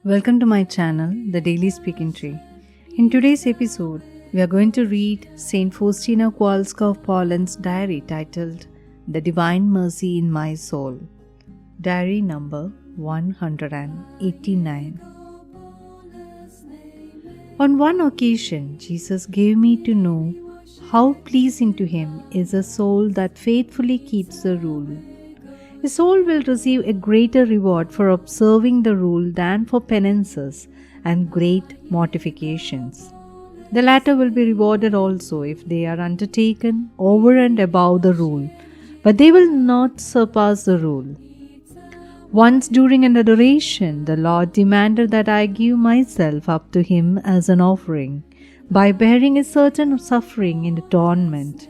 Welcome to my channel, The Daily Speaking Tree. In today's episode, we are going to read Saint Faustina Kowalska of Poland's diary titled The Divine Mercy in My Soul. Diary number 189. On one occasion, Jesus gave me to know how pleasing to Him is a soul that faithfully keeps the rule. A soul will receive a greater reward for observing the rule than for penances and great mortifications. The latter will be rewarded also if they are undertaken over and above the rule, but they will not surpass the rule. Once during an adoration, the Lord demanded that I give myself up to Him as an offering, by bearing a certain suffering in atonement,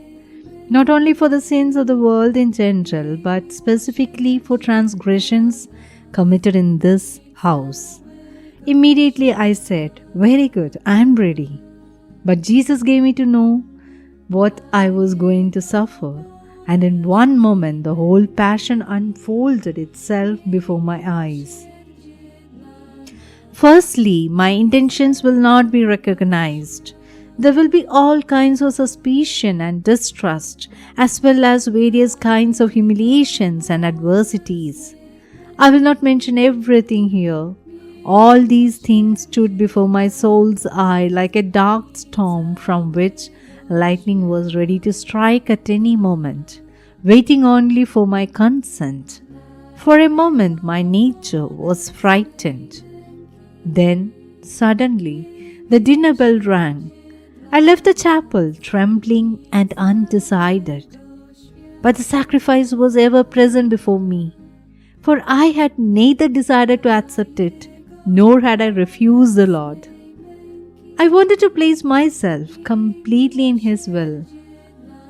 not only for the sins of the world in general, but specifically for transgressions committed in this house. Immediately I said, "Very good, I am ready." But Jesus gave me to know what I was going to suffer, and in one moment the whole passion unfolded itself before my eyes. Firstly, my intentions will not be recognized. There will be all kinds of suspicion and distrust, as well as various kinds of humiliations and adversities. I will not mention everything here. All these things stood before my soul's eye like a dark storm from which lightning was ready to strike at any moment, waiting only for my consent. For a moment my nature was frightened. Then, suddenly, the dinner bell rang. I left the chapel trembling and undecided. But the sacrifice was ever present before me, for I had neither decided to accept it, nor had I refused the Lord. I wanted to place myself completely in His will.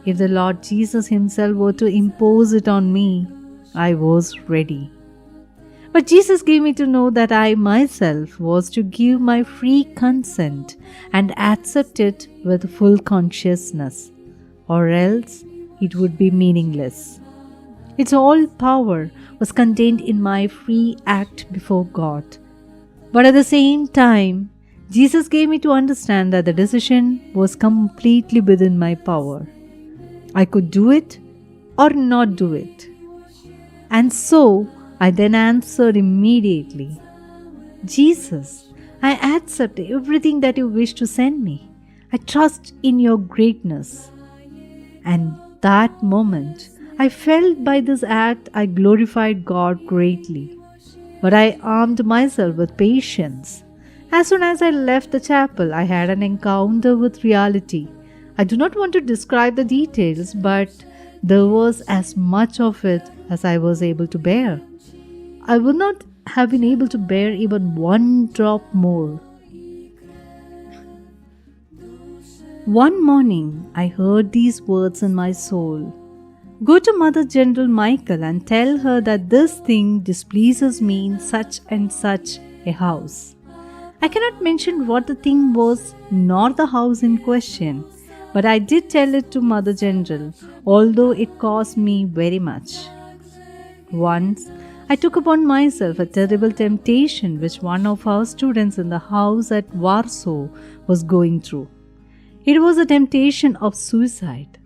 If the Lord Jesus Himself were to impose it on me, I was ready. But Jesus gave me to know that I myself was to give my free consent and accept it with full consciousness, or else it would be meaningless. Its whole power was contained in my free act before God. But at the same time, Jesus gave me to understand that the decision was completely within my power. I could do it or not do it. And so, I then answered immediately, "Jesus, I accept everything that you wish to send me. I trust in your greatness." And that moment, I felt by this act I glorified God greatly. But I armed myself with patience. As soon as I left the chapel, I had an encounter with reality. I do not want to describe the details, but there was as much of it as I was able to bear. I would not have been able to bear even one drop more. One morning, I heard these words in my soul: "Go to Mother General Michael and tell her that this thing displeases me in such and such a house." I cannot mention what the thing was nor the house in question, but I did tell it to Mother General, although it cost me very much. Once, I took upon myself a terrible temptation which one of our students in the house at Warsaw was going through. It was a temptation of suicide.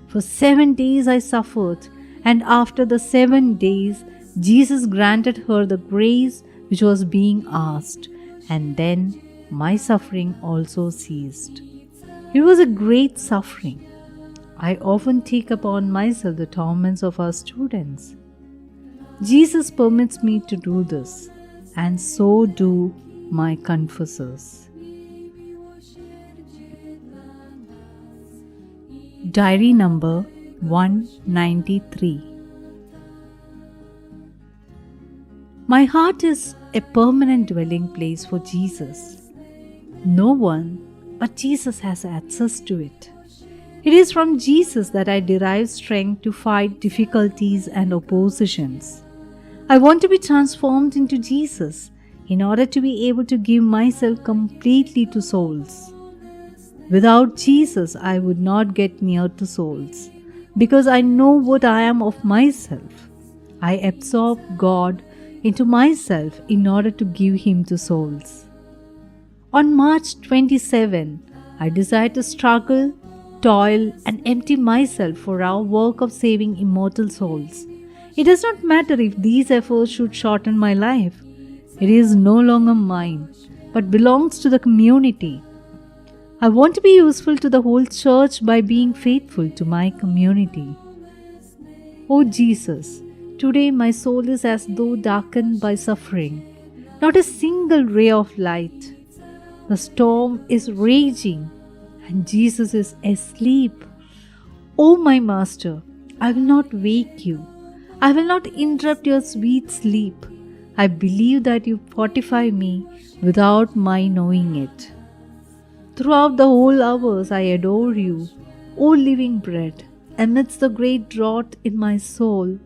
For 7 days I suffered, and after the 7 days, Jesus granted her the grace which was being asked, and then my suffering also ceased. It was a great suffering. I often take upon myself the torments of our students. Jesus permits me to do this, and so do my confessors. Diary number 193. My heart is a permanent dwelling place for Jesus. No one but Jesus has access to it. It is from Jesus that I derive strength to fight difficulties and oppositions. I want to be transformed into Jesus in order to be able to give myself completely to souls. Without Jesus, I would not get near to souls, because I know what I am of myself. I absorb God into myself in order to give Him to souls. On March 27, I desire to struggle, toil, and empty myself for our work of saving immortal souls. It does not matter if these efforts should shorten my life. It is no longer mine, but belongs to the community. I want to be useful to the whole church by being faithful to my community. O Jesus, today my soul is as though darkened by suffering, not a single ray of light. The storm is raging and Jesus is asleep. O my Master, I will not wake you. I will not interrupt your sweet sleep. I believe that you fortify me without my knowing it. Throughout the whole hours I adore you, O living bread, amidst the great drought in my soul.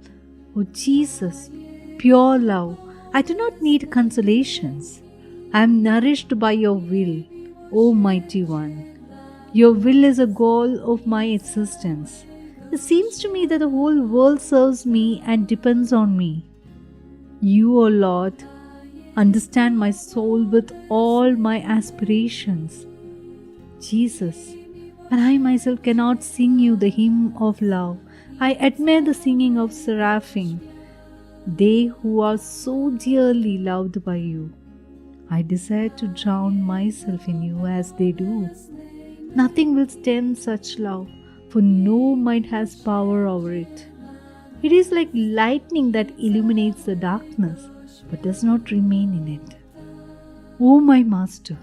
O Jesus, pure love, I do not need consolations. I am nourished by your will, O mighty one. Your will is a goal of my existence. It seems to me that the whole world serves me and depends on me. You, O Lord, understand my soul with all my aspirations. Jesus, when I myself cannot sing you the hymn of love, I admire the singing of seraphim, they who are so dearly loved by you. I desire to drown myself in you as they do. Nothing will stem such love, for no mind has power over it. It is like lightning that illuminates the darkness, but does not remain in it. O my Master,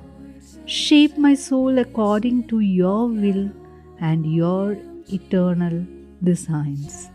shape my soul according to your will and your eternal designs.